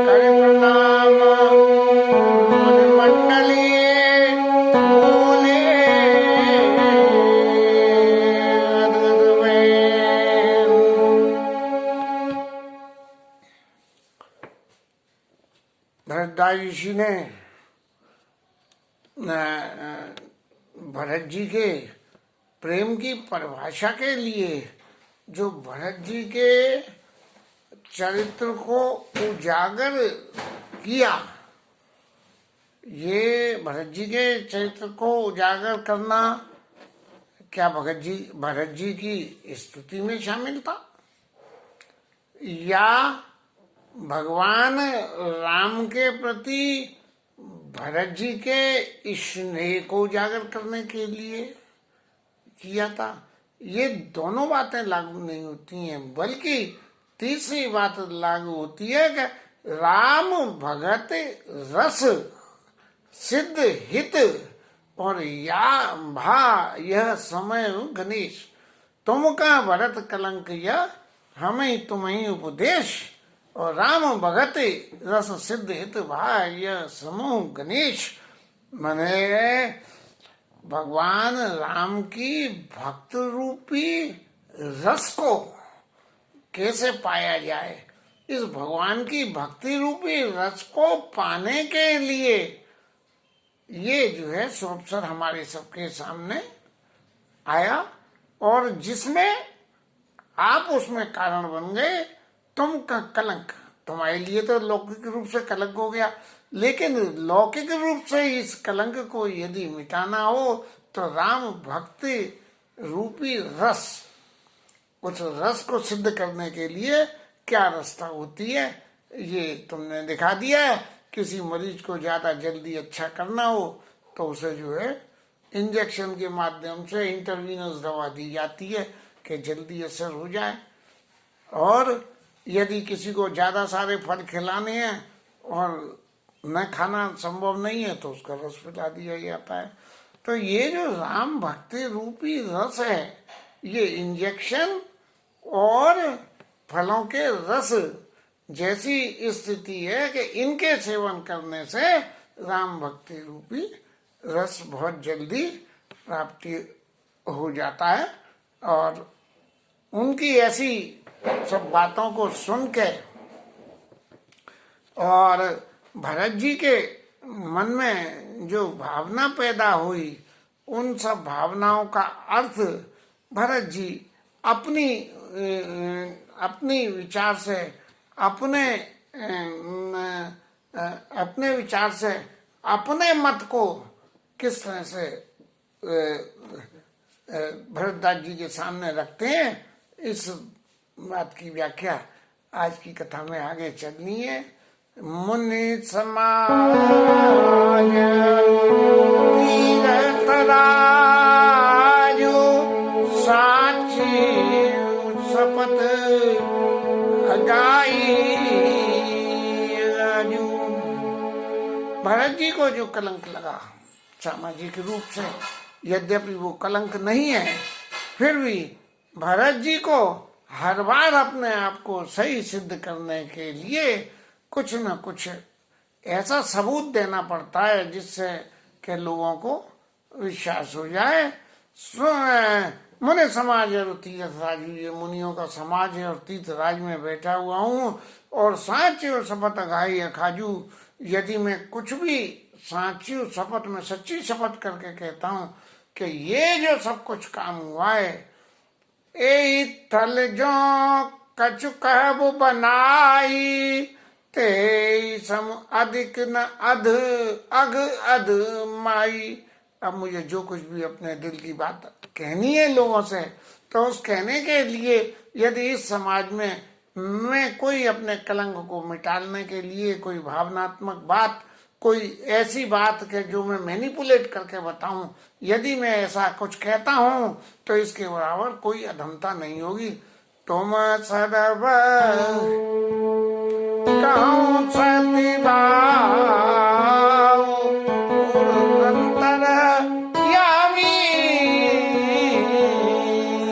कर प्रणाम मुनि मंडली बोले अद्भुत में। भरद्वाज ऋषि ने भरत जी के प्रेम की परिभाषा के लिए जो भरत जी के चरित्र को उजागर किया, ये भरत जी के चरित्र को उजागर करना क्या भरत जी की स्तुति में शामिल था, या भगवान राम के प्रति भरत जी के स्नेह को उजागर करने के लिए किया था? ये दोनों बातें लागू नहीं होती हैं, बल्कि तीसरी बात लागू होती है कि राम भगत रस सिद्ध हित और या भा यह समय गणेश, तुम का भरत कलंक यह हमें तुम्हें उपदेश, और राम भगत रस सिद्ध हित भा यह समूह गणेश। मने भगवान राम की भक्त रूपी रस को कैसे पाया जाए, इस भगवान की भक्ति रूपी रस को पाने के लिए ये जो है स्वरूपसर हमारे सबके सामने आया, और जिसमें आप उसमें कारण बन गए। तुम का कलंक, तुम्हारे लिए तो लौकिक रूप से कलंक हो गया, लेकिन लौकिक रूप से इस कलंक को यदि मिटाना हो तो राम भक्ति रूपी रस, उस रस को सिद्ध करने के लिए क्या रास्ता होती है ये तुमने दिखा दिया है। किसी मरीज को ज्यादा जल्दी अच्छा करना हो तो उसे जो है इंजेक्शन के माध्यम से इंटरवीनस दवा दी जाती है कि जल्दी असर हो जाए, और यदि किसी को ज्यादा सारे फल खिलाने हैं और न खाना संभव नहीं है तो उसका रस पिला दिया जाता है। तो ये जो राम भक्ति रूपी रस है, ये इंजेक्शन और फलों के रस जैसी स्थिति है कि इनके सेवन करने से राम भक्ति रूपी रस बहुत जल्दी प्राप्ति हो जाता है। और उनकी ऐसी सब बातों को सुन के और भरत जी के मन में जो भावना पैदा हुई, उन सब भावनाओं का अर्थ भरत जी अपनी विचार से अपने विचार से अपने मत को किस तरह से भरद्वाज जी के सामने रखते हैं, इस बात की व्याख्या आज की कथा में आगे चलनी है। मुनि समाज तीरथराजु साची शपथ गाई राजू। भरत जी को जो कलंक लगा सामाजिक रूप से, यद्यपि वो कलंक नहीं है, फिर भी भरत जी को हर बार अपने आप को सही सिद्ध करने के लिए कुछ न कुछ ऐसा सबूत देना पड़ता है जिससे कि लोगों को विश्वास हो जाए। मुनि समाज और तीर्थ राज, ये मुनियों का समाज है और तीर्थ राज में बैठा हुआ हूँ, और साँच और शपथ गाई खाजू, यदि मैं कुछ भी साँची और शपथ में सच्ची शपथ करके कहता हूँ कि ये जो सब कुछ काम हुआ है, ए थल जो कछु कहब बनाई, ते सम अधिक न अध अग अध माई। अब मुझे जो कुछ भी अपने दिल की बात कहनी है लोगों से, तो उस कहने के लिए यदि इस समाज में मैं कोई अपने कलंक को मिटाने के लिए कोई भावनात्मक बात, कोई ऐसी बात के जो मैं मैनिपुलेट करके बताऊं, यदि मैं ऐसा कुछ कहता हूं तो इसके बराबर कोई अधमता नहीं होगी। तुम सदैव कहूं सतिभाव अंतर यामी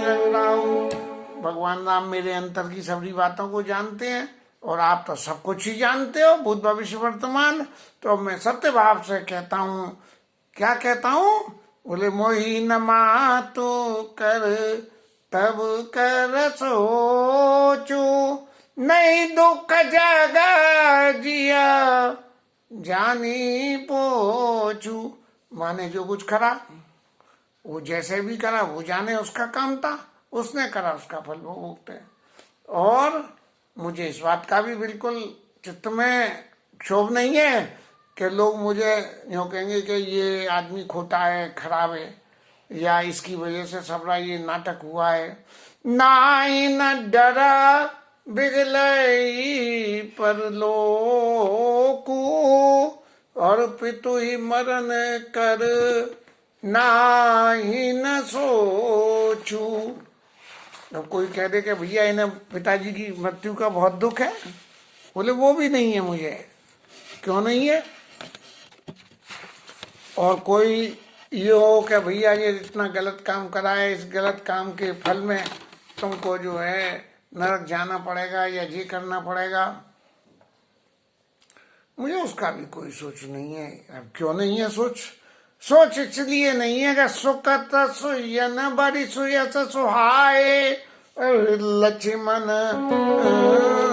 रघुराऊ। भगवान राम मेरे अंतर की सभी बातों को जानते हैं और आप तो सब कुछ ही जानते हो, भूत भविष्य वर्तमान। तो मैं सत्य भाव से कहता हूँ, क्या कहता हूँ? बोले मोही न मातु कर तब कर सोचू, नहीं दुख जगा जिया जानी पोछू। माने जो कुछ करा, वो जैसे भी करा वो जाने, उसका काम था, उसने करा, उसका फल वो भोगते हैं। और मुझे इस बात का भी बिल्कुल चित्त में क्षोभ नहीं है कि लोग मुझे यूँ कहेंगे कि ये आदमी खोटा है, खराब है, या इसकी वजह से सबरा ये नाटक हुआ है। नाई न डरा बिगलई पर लोकू, और पितु ही मरण कर नाही न सोचू। अब कोई कह दे कि भैया इन्हें पिताजी की मृत्यु का बहुत दुख है, बोले वो भी नहीं है मुझे। क्यों नहीं है? और कोई ये हो कि भैया ये इतना गलत काम करा है, इस गलत काम के फल में तुमको जो है नरक जाना पड़ेगा या ये करना पड़ेगा, मुझे उसका भी कोई सोच नहीं है। अब क्यों नहीं है सोच? सोच इसलिए नहीं है कि सुखत सुयन बड़ी सुयस सुहाए, लक्ष्मण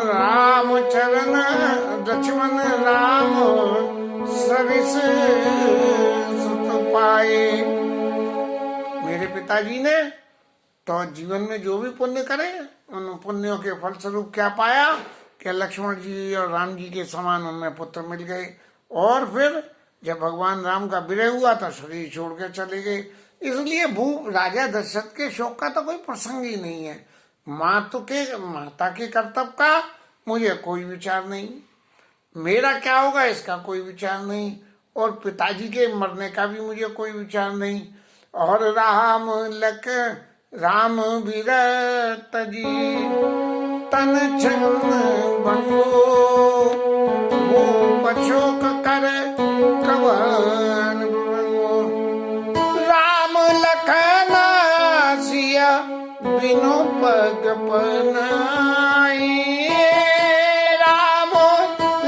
राम चरण, लक्ष्मण राम सरिस सुत पाए। मेरे पिताजी ने तो जीवन में जो भी पुण्य करे, उन पुण्यों के फलस्वरूप क्या पाया कि लक्ष्मण जी और राम जी के समान उनमें पुत्र मिल गए। और फिर जब भगवान राम का विरह हुआ तो शरीर छोड़ के चले गए। इसलिए राजा दशरथ के शोक का तो कोई प्रसंग ही नहीं है। माता के कर्तव्य का मुझे कोई विचार नहीं, मेरा क्या होगा इसका कोई विचार नहीं, और पिताजी के मरने का भी मुझे कोई विचार नहीं। और राम विरत जी तन छन भंगो, वो पशोक कर कवन भंगो। राम लखन सिया बिनु पग पनाई, राम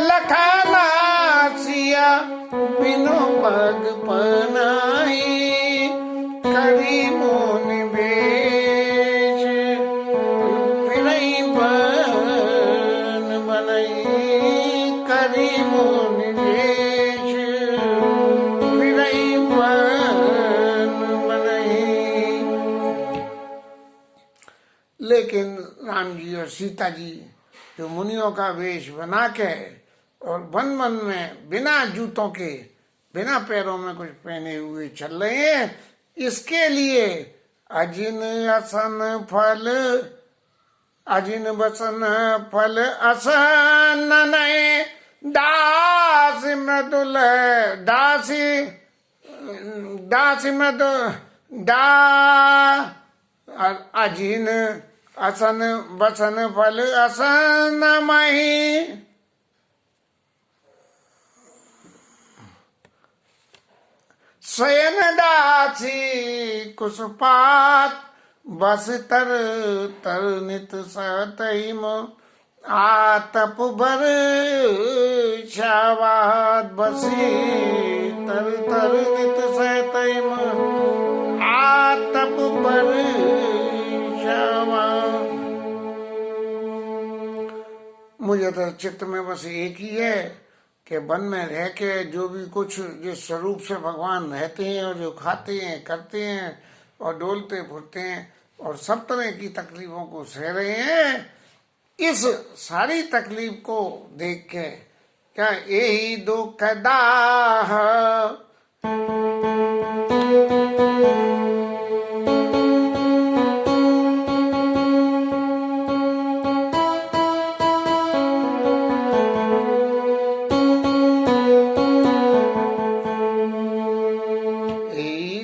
लखन सिया बिनु पग पनाई। करी मोनि बेश फिरई बन बनई, करी मोनि बेश फिरई बन बनई। लेकिन राम जी और सीता जी जो मुनियों का वेश बना के और वन वन में बिना जूतों के, बिना पैरों में कुछ पहने हुए चल रहे हैं, इसके लिए अजिन असन फल, अजिन बसन फल असन नए, दास मृदुल दासी दासी मृदु दा, अजिन असन बसन फल असन मही। शयन दासी कुसपात बस तर तर नित सतहिम, आतप भर शावाद बसी तर तर नित सतहिम, आतप भर शावाद। मुझे तो चित्त में बस एक ही है कि वन में रह के जो भी कुछ जिस स्वरूप से भगवान रहते हैं और जो खाते हैं, करते हैं और डोलते फुरते हैं और सब तरह की तकलीफों को सह रहे हैं, इस सारी तकलीफ को देख के क्या यही दुख दाह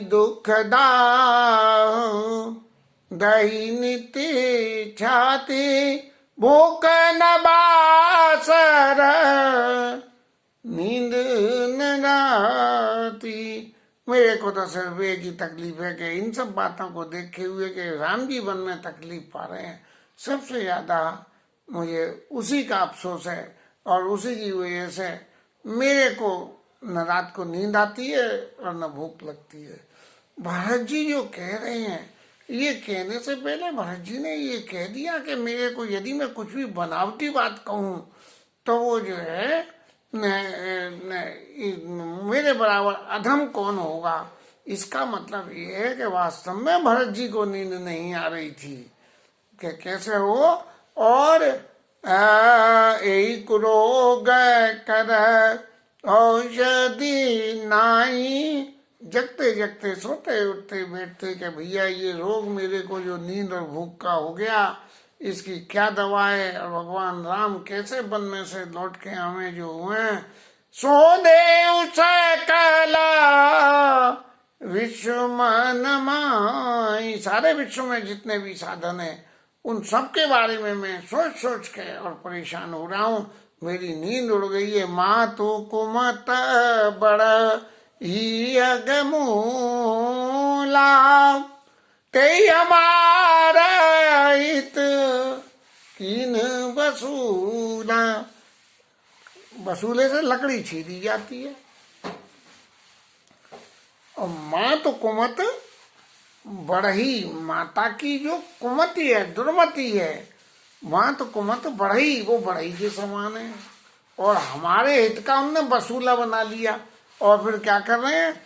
दुखदा दही नीति छाती, भूख न बासर नींद न गाती। मेरे को तो सिर्फ एक ही तकलीफ है कि इन सब बातों को देखे हुए कि राम जी वन में तकलीफ पा रहे हैं, सबसे ज्यादा मुझे उसी का अफसोस है। और उसी की वजह से मेरे को न रात को नींद आती है और न भूख लगती है। भरत जी जो कह रहे हैं, ये कहने से पहले भरत जी ने ये कह दिया कि मेरे को यदि मैं कुछ भी बनावटी बात कहूँ तो वो जो है मेरे बराबर अधम कौन होगा। इसका मतलब ये है कि वास्तव में भरत जी को नींद नहीं आ रही थी कि कैसे हो। और एक रोग कर औषधि नाई, जगते जगते सोते उठते बैठते कि भैया ये रोग मेरे को जो नींद और भूख का हो गया, इसकी क्या दवा है। और भगवान राम कैसे वन में से लौट के हमें जो हुए, सो देव सकला विश्व मन माई, सारे विश्व में जितने भी साधन है उन सब के बारे में मैं सोच सोच के और परेशान हो रहा हूँ। मेरी नींद उड़ गई है। माँ तो कुमत बड़ा ही अगमूला, ते हमारा हित कीन वसूला। वसूले से लकड़ी छीनी जाती है। और माँ तो कुमत बढ़ई, माता की जो कुमति है, दुर्मति है, वहां तो कुमत बढ़ई, वो बढ़ई के समान है। और हमारे हित का उनने वसूला बना लिया। और फिर क्या कर रहे हैं,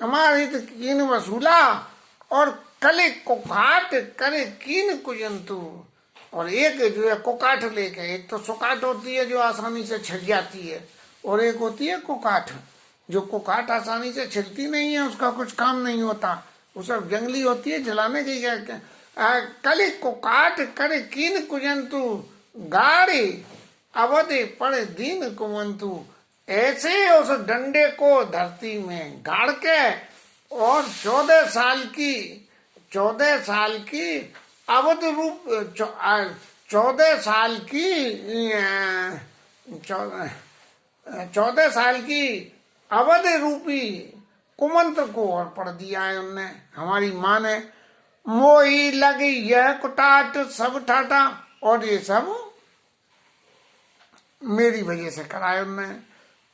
हमारे हित कीन वसूला और कले कोकाट करे कीन कुजंतु। और एक जो है कोकाठ लेके, एक तो सुकाट होती है जो आसानी से छिड़ जाती है, और एक होती है कोकाठ। जो कोकाठ आसानी से छिलती नहीं है, उसका कुछ काम नहीं होता, वो सब जंगली होती है, जलाने की। कली कोकाठ करे कीन कुजंतु, गाड़ी अवधि पड़े दीन कुमंतु। ऐसे उस डंडे को धरती में गाड़ के और 14 साल की अवध रूप 14 साल की 14 साल की अवध रूपी कुमंत्र को और पढ़ दिया है उनने, हमारी माँ ने। मोही लगी यह कुटाट सब ठाटा, और ये सब मेरी वजह से कराए उनने।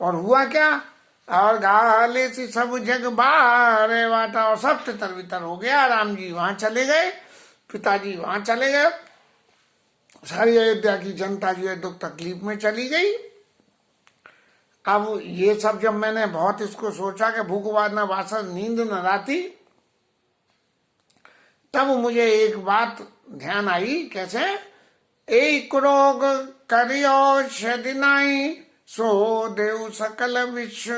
और हुआ क्या, और गाले से सब जग बारे वाटा, और सब तितर बितर हो गया। राम जी वहां चले गए, पिताजी वहां चले गए, सारी अयोध्या की जनता जो है दुख तकलीफ में चली गई। अब ये सब जब मैंने बहुत इसको सोचा कि भूखवाद न वासन नींद न राती, तब मुझे एक बात ध्यान आई। कैसे, एक रोग करियो शदिनाई, सो देव सकल विश्व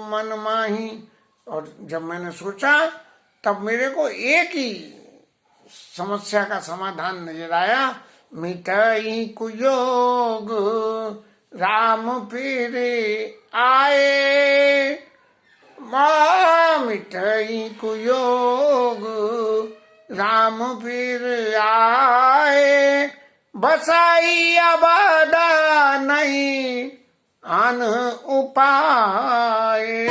मन माही। और जब मैंने सोचा तब मेरे को एक ही समस्या का समाधान नजर आया। मिटाई कुयोग राम फिर आए, माँ मिटाई कुयोग राम फिर आए। बसाई आबादा नहीं आन उपाय,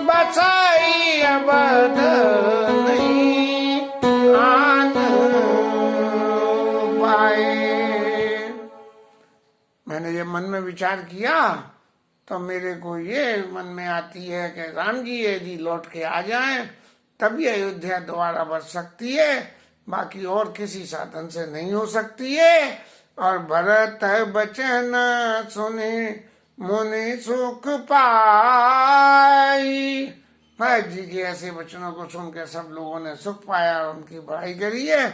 बसाई आबादा नहीं आन उपाय। मैंने ये मन में विचार किया तो मेरे को ये मन में आती है कि राम जी यदि लौट के आ जाएं तभी अयोध्या दोबारा बच सकती है, बाकी और किसी साधन से नहीं हो सकती है। और भरत बचन सुने मुनि सुख पाई, भरत जी के ऐसे वचनों को सुनकर सब लोगों ने सुख पाया और उनकी बढ़ाई करी है।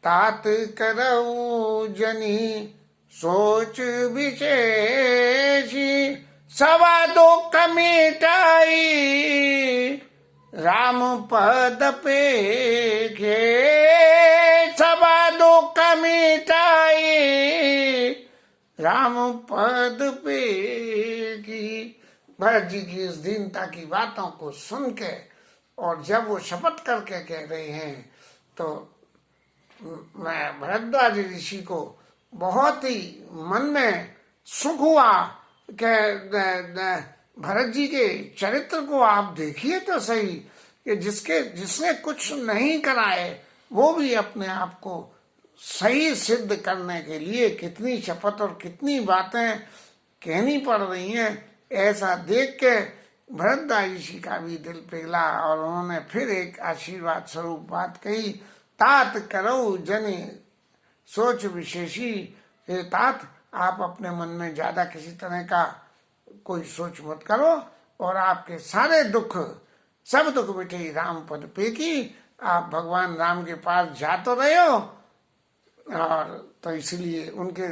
तात करऊ जनी सोच विशेषी, सवा दो कमिटाई राम पद पे खे, सवा दो कमिटाई राम पद पे की। भरत जी की इस दीनता की बातों को सुन के और जब वो शपथ करके कह रहे हैं तो मैं भरद्वाज ऋषि को बहुत ही मन में सुख हुआ कि भरत जी के चरित्र को आप देखिए तो सही कि जिसने कुछ नहीं करा है वो भी अपने आप को सही सिद्ध करने के लिए कितनी शपथ और कितनी बातें कहनी पड़ रही हैं। ऐसा देख के भरतदास ऋषि का भी दिल पिघला और उन्होंने फिर एक आशीर्वाद स्वरूप बात कही, तात करो जने सोच विशेषी। हे तात, आप अपने मन में ज्यादा किसी तरह का कोई सोच मत करो और आपके सारे दुख, सब दुख मिटे राम पद पे की। आप भगवान राम के पास जा तो रहे हो और तो इसलिए उनके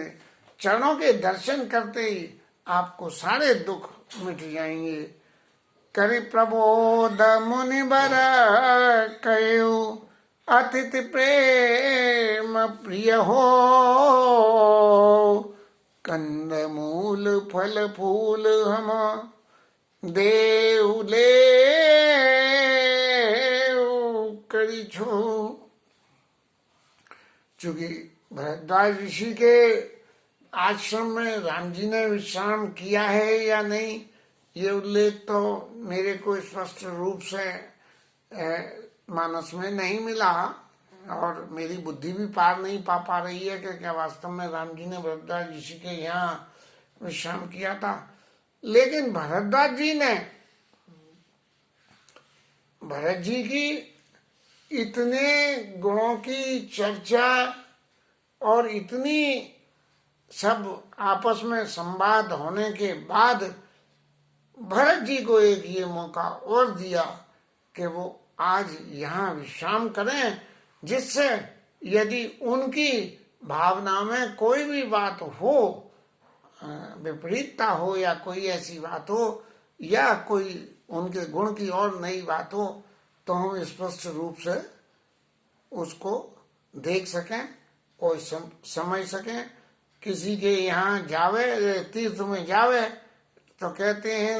चरणों के दर्शन करते ही आपको सारे दुख मिट जाएंगे। करि प्रबोध मुनि बर कयो, अतिथि प्रेम प्रिय हो। कंद मूल फल फूल हम देव ले करी छो। चूंकि भरद्वाज ऋषि के आश्रम में राम जी ने विश्राम किया है या नहीं, ये उल्लेख तो मेरे को स्पष्ट रूप से मानस में नहीं मिला और मेरी बुद्धि भी पार नहीं पा रही है कि क्या वास्तव में राम जी ने भरद्वाज ऋषि के यहाँ विश्राम किया था। लेकिन भरद्वाज जी ने भरत जी की इतने गुणों की चर्चा और इतनी सब आपस में संवाद होने के बाद भरत जी को एक ये मौका और दिया कि वो आज यहाँ विश्राम करें, जिससे यदि उनकी भावना में कोई भी बात हो, विपरीतता हो या कोई ऐसी बात हो या कोई उनके गुण की और नई बात हो, तो हम स्पष्ट रूप से उसको देख सकें और समझ सकें। किसी के यहाँ जावे, तीर्थ में जावे तो कहते हैं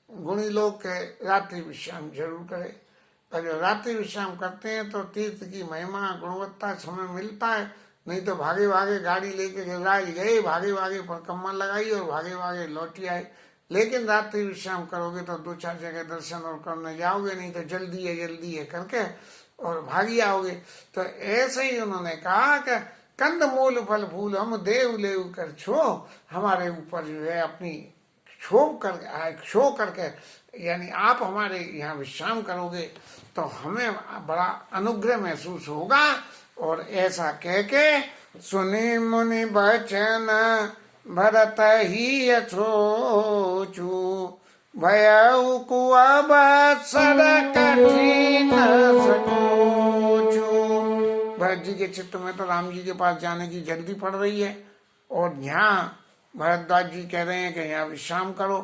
गुणी लोग के रात्रि विश्राम जरूर करे, और जो रात्रि विश्राम करते हैं तो तीर्थ की महिमा गुणवत्ता समय मिलता है। नहीं तो भागे भागे गाड़ी लेके गिरिराज गए, भागे भागे परिक्रमा लगाई और भागे भागे लौटी आए। लेकिन रात्रि विश्राम करोगे तो दो चार जगह दर्शन और करने जाओगे, नहीं तो जल्दी है करके और भागी आओगे। तो ऐसे ही उन्होंने कहा कि कंद मूल फल फूल हम देव लेव कर छो, हमारे ऊपर जो है अपनी क्षोभ करके यानी आप हमारे यहाँ विश्राम करोगे तो हमें बड़ा अनुग्रह महसूस होगा। और ऐसा कह के सुनी मुनि बचन भरत ही सोचू, भयउ कुअब सर कठिन सकोचू। भरत जी के चित्त में तो राम जी के पास जाने की जल्दी पड़ रही है और यहाँ भरद्वाज जी कह रहे हैं कि यहाँ विश्राम करो।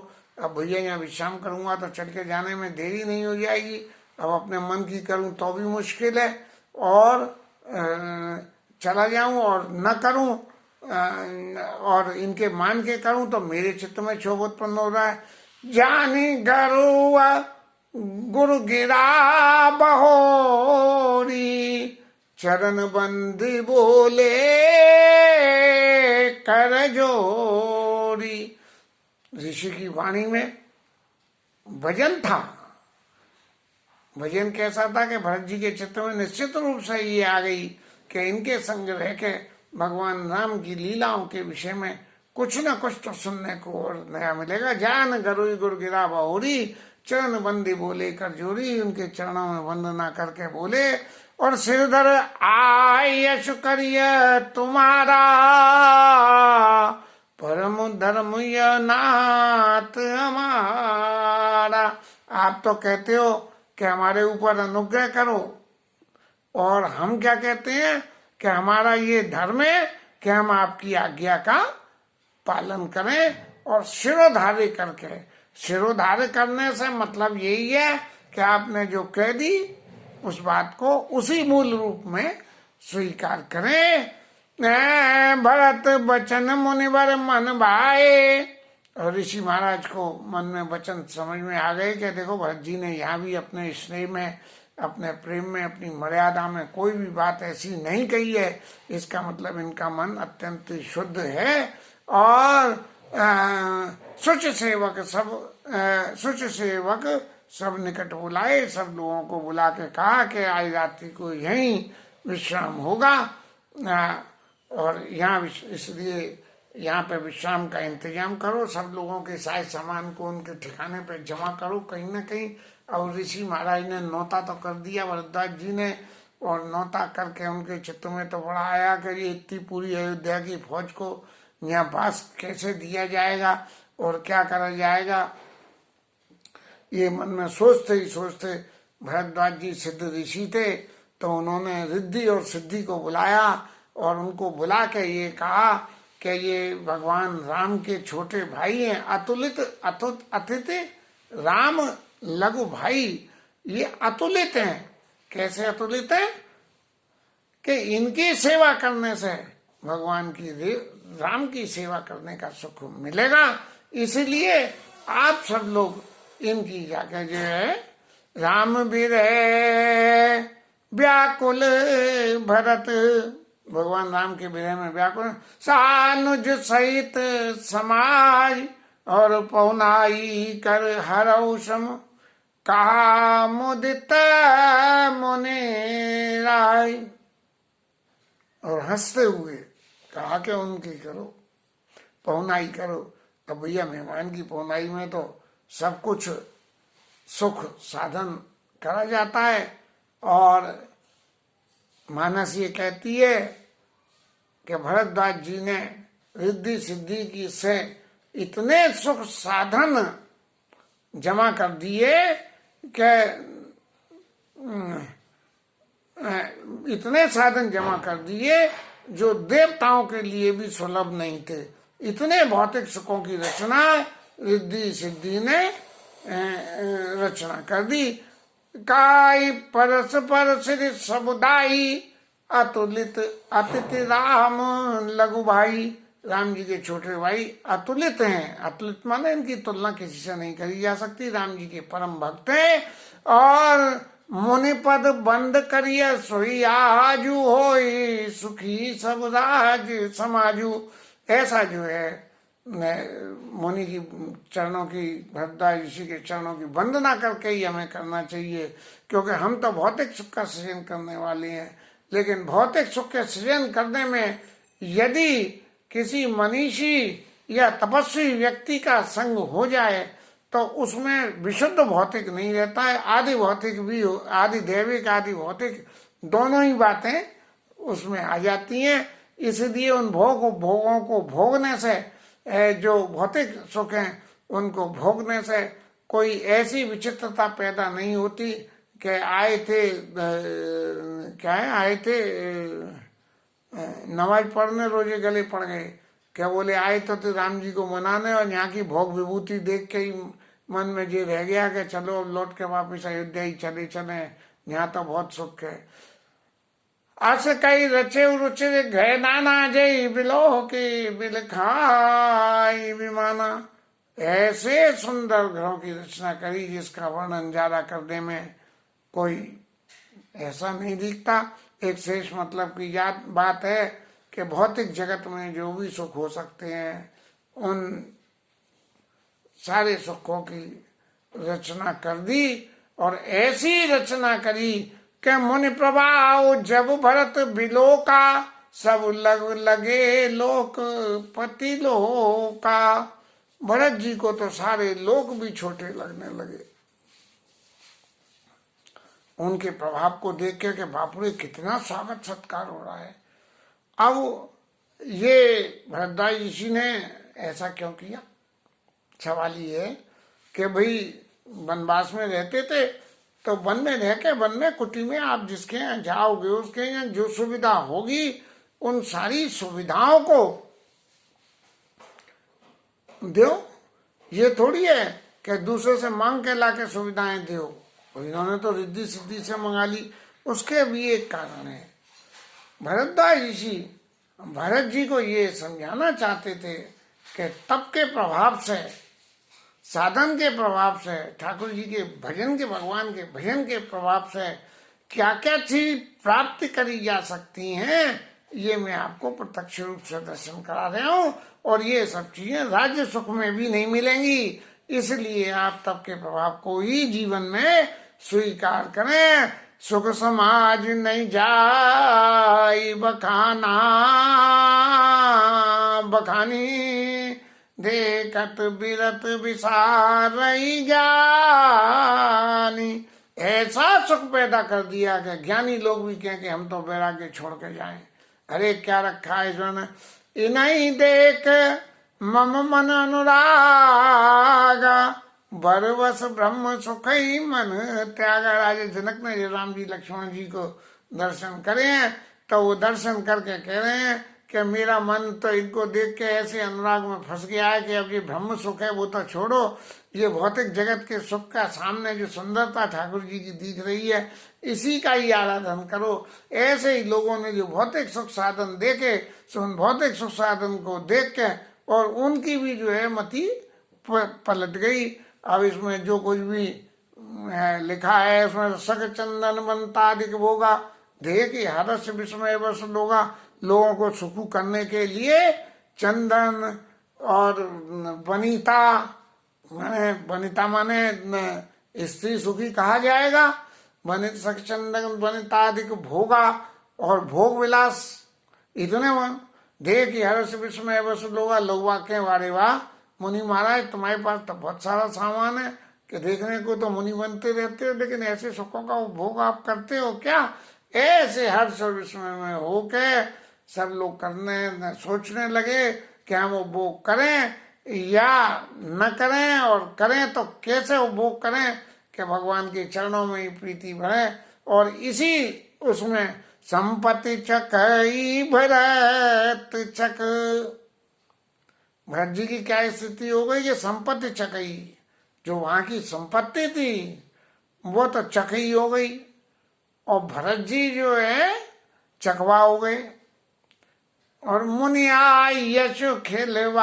अब भैया यहाँ विश्राम करूंगा तो चल के जाने में देरी नहीं हो जाएगी, अब अपने मन की करूं तो भी मुश्किल है, और चला जाऊं और न करूं और इनके मान के करूं तो मेरे चित्त में क्षोभ उत्पन्न हो रहा है। जानी गरुआ गुरु गिरा बहोरी, चरण बंदी बोले कर जोरी। ऋषि की वाणी में भजन था। भजन कैसा था कि भरत जी के चित्त में निश्चित रूप से ये आ गई कि इनके संग रह के भगवान राम की लीलाओं के विषय में कुछ न कुछ तो सुनने को और नया मिलेगा। जान गरुई गुर गिरा बहोरी, चरण बंदी बोले कर जोरी। उनके चरणों में वंदना करके बोले और सिरधर आयश करिय तुम्हारा, परम धर्म नाथ हमारा। आप तो कहते हो कि हमारे ऊपर अनुग्रह करो, और हम क्या कहते हैं कि हमारा ये धर्म है कि हम आपकी आज्ञा का पालन करें। और शिरोधार्य करके, शिरोधार्य करने से मतलब यही है कि आपने जो कह दी उस बात को उसी मूल रूप में स्वीकार करें। भरत बचन मुनिवर मन भाए। और ऋषि महाराज को मन में वचन समझ में आ गए कि देखो भरत जी ने यहाँ भी अपने स्नेह में, अपने प्रेम में, अपनी मर्यादा में कोई भी बात ऐसी नहीं कही है। इसका मतलब इनका मन अत्यंत शुद्ध है और शुच सेवक सब निकट बुलाए, सब लोगों को बुला के कहा कि आज रात्रि को यहीं विश्राम होगा, और यहाँ इसलिए यहाँ पे विश्राम का इंतजाम करो, सब लोगों के सारे सामान को उनके ठिकाने पे जमा करो कहीं ना कहीं। और ऋषि महाराज ने नौता तो कर दिया भरद्वाज जी ने, और नौता करके उनके चित्त में तो बड़ा आया कि ये इतनी पूरी अयोध्या की फौज को यहाँ पास कैसे दिया जाएगा और क्या करा जाएगा। ये मन में सोचते ही सोचते भरद्वाज जी सिद्ध ऋषि थे, तो उन्होंने रिद्धि और सिद्धि को बुलाया और उनको बुला के ये कहा कि ये भगवान राम के छोटे भाई हैं, अतुलित अतिथ राम लघु भाई, ये अतुलित हैं। कैसे अतुलित है कि इनकी सेवा करने से भगवान की राम की सेवा करने का सुख मिलेगा, इसलिए आप सब लोग इनकी जाके जो है राम विरह व्याकुल भरत, भगवान राम के विरह में व्याकुल, सानुज सहित समाज और पौनाई कर हरऊ सम, कहा मुदित मुनि राय, और हंसते हुए कहा कि उनकी करो पौनाई करो। अब भैया मेहमान की पौनाई में तो सब कुछ सुख साधन करा जाता है, और मानस ये कहती है कि भरद्वाज जी ने रिद्धि सिद्धि की से इतने सुख साधन जमा कर दिए कि इतने साधन जमा कर दिए जो देवताओं के लिए भी सुलभ नहीं थे। इतने भौतिक सुखों की रचना रिद्धि सिद्धि ने रचना कर दी। काय परस्पर श्री समुदायी अतुलित अतिथि राम लघु भाई, राम जी के छोटे भाई अतुलित हैं। अतुलित माने इनकी तुलना किसी से नहीं करी जा सकती। राम जी के परम भक्त हैं, और मुनि पद बंद करिए सोई आजू होई सुखी सब राज समाजू। ऐसा जो है मुनि की चरणों की, भरद्वाज ऋषि के चरणों की वंदना करके ही हमें करना चाहिए, क्योंकि हम तो भौतिक सुख का सृजन करने वाले हैं। लेकिन भौतिक सुख के सृजन करने में यदि किसी मनीषी या तपस्वी व्यक्ति का संग हो जाए तो उसमें विशुद्ध भौतिक नहीं रहता है, आदि भौतिक भी, आदि दैविक आदि भौतिक दोनों ही बातें उसमें आ जाती हैं। इसलिए उन भोगों को भोगने से, जो भौतिक सुख हैं उनको भोगने से कोई ऐसी विचित्रता पैदा नहीं होती कि आए थे नमाज पढ़ने रोजे गले पड़ गए, क्या बोले आए तो राम जी को मनाने, और यहाँ की भोग विभूति देख के ही मन में ये रह गया कि चलो लौट के वापिस अयोध्या ही चले, यहाँ तो बहुत सुख है। अस कई रचे रुचे गए नाना जय बिलो के बिल खाई विमाना। ऐसे सुंदर घरों की रचना करी जिसका वर्णन ज्यादा करने में कोई ऐसा नहीं दिखता। एक शेष मतलब की बात है कि भौतिक जगत में जो भी सुख हो सकते हैं उन सारे सुखों की रचना कर दी, और ऐसी रचना करी कि मुनि प्रभाव जब भरत बिलोका सब लगे लोक पति लोका। भरत जी को तो सारे लोक भी छोटे लगने लगे उनके प्रभाव को देख के, बापुरे कितना स्वागत सत्कार हो रहा है। अब ये भरद्वाज ऋषि ने ऐसा क्यों किया? सवाल ये है कि भाई वनवास में रहते थे तो वन में रह के, वन में कुटी में आप जिसके यहाँ जाओगे उसके यहाँ जो सुविधा होगी उन सारी सुविधाओं को दो। ये थोड़ी है कि दूसरे से मांग के ला के सुविधाएं दो। इन्होंने तो रिद्धि सिद्धि से मंगा ली। उसके भी एक कारण है, भरद्वाज ऋषि भरत जी को ये समझाना चाहते थे कि तप के प्रभाव से, साधन के प्रभाव से, ठाकुर जी के भजन के, भगवान के भजन के प्रभाव से क्या क्या चीज प्राप्त करी जा सकती हैं, ये मैं आपको प्रत्यक्ष रूप से दर्शन करा रहा हूँ। और ये सब चीजें राज्य सुख में भी नहीं मिलेंगी, इसलिए आप तप के प्रभाव को ही जीवन में स्वीकार करें। सुख समाज नहीं जाई बखाना, बखानी देखत बिरत विसार ज्ञानी। ऐसा सुख पैदा कर दिया कि ज्ञानी लोग भी कहें कि हम तो वैराग्य छोड़ के जाएं। अरे क्या रखा है इसने, इन्हीं देख मम मन अनुरागा, बरवस ब्रह्म सुख ही मन त्यागा। राजा जनक ने राम जी लक्ष्मण जी को दर्शन करे हैं, तो वो दर्शन करके कह रहे हैं कि मेरा मन तो इनको देख के ऐसे अनुराग में फंस गया है कि अब ये ब्रह्म सुख है वो तो छोड़ो, ये भौतिक जगत के सुख का सामने जो सुंदरता ठाकुर जी की दिख रही है, इसी का ही आराधन करो। ऐसे ही लोगों ने जो भौतिक सुख साधन देखे, उन भौतिक सुख साधन को देख के और उनकी भी जो है मति पलट गई। अब इसमें जो कुछ भी लिखा है उसमें सख चंदन बनता अधिक भोगा, देह की हरस विस्मय बस लोगा। लोगों को सुखू करने के लिए चंदन और वनिता माने स्त्री सुखी कहा जाएगा। वनित सख चंदन वनिता अधिक भोगा और भोग विलास इतने देह की हर्ष विस्मय बस लोगा। लोग वाक्य वारे वाह मुनि महाराज तुम्हारे पास तो बहुत सारा सामान है कि देखने को तो मुनि बनते रहते हो, लेकिन ऐसे सुखों का उपभोग आप करते हो क्या? ऐसे हर्ष और विस्मय में हो के सब लोग करने सोचने लगे कि हम उपभोग करें या न करें, और करें तो कैसे उपभोग करें कि भगवान के चरणों में ही प्रीति बढ़े। और इसी उसमें संपत्ति चकई भरत चक, भरत जी की क्या स्थिति हो गई कि संपत्ति चकई, जो वहां की संपत्ति थी वो तो चकई हो गई, और भरत जी जो है चकवा हो गए। और मुनिया यश खिलवार,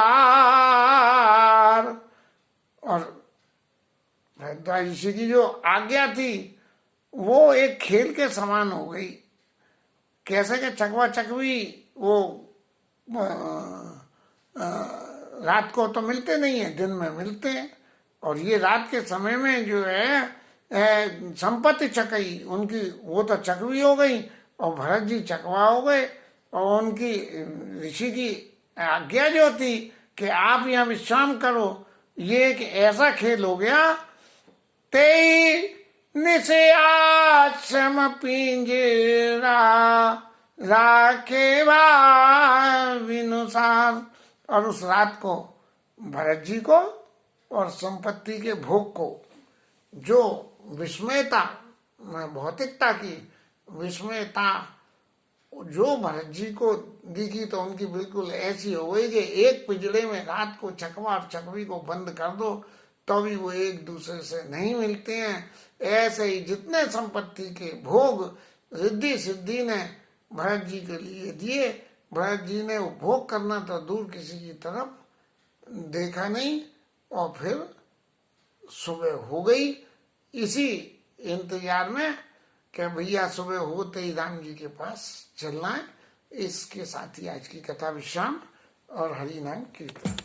और भरद्वाज ऋषि की जो आज्ञा थी वो एक खेल के समान हो गई। कैसे कि चकवा चकवी वो रात को तो मिलते नहीं है, दिन में मिलते हैं, और ये रात के समय में जो है संपत्ति चकई उनकी वो तो चकवी हो गई और भरत जी चकवा हो गए। और उनकी ऋषि की आज्ञा जो थी कि आप यहाँ विश्राम करो, ये एक ऐसा खेल हो गया। ते निसे आश्रम पिंजरा राखे विनुसार, और उस रात को भरत जी को और संपत्ति के भोग को जो विस्मयता भौतिकता की विस्मयता जो भरत जी को दिखी तो उनकी बिल्कुल ऐसी हो गई कि एक पिंजड़े में रात को चकवा और चकवी को बंद कर दो तो भी वो एक दूसरे से नहीं मिलते हैं। ऐसे ही जितने संपत्ति के भोग रिद्धि सिद्धि ने भरत जी के लिए दिए, भरत जी ने वो भोग करना तो दूर किसी की तरफ देखा नहीं। और फिर सुबह हो गई, इसी इंतजार में कि भैया सुबह होते ही राम जी के पास चलना है। इसके साथ ही आज की कथा विश्राम और हरि नाम कीर्तन।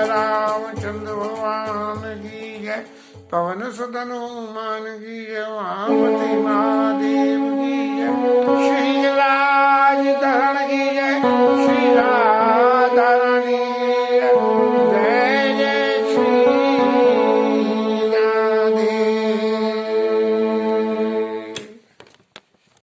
रामचंद्र भगवान की जय। पवन सुत हनुमान की जय। महामती महादेव की जय। श्री लाज धरण की जय।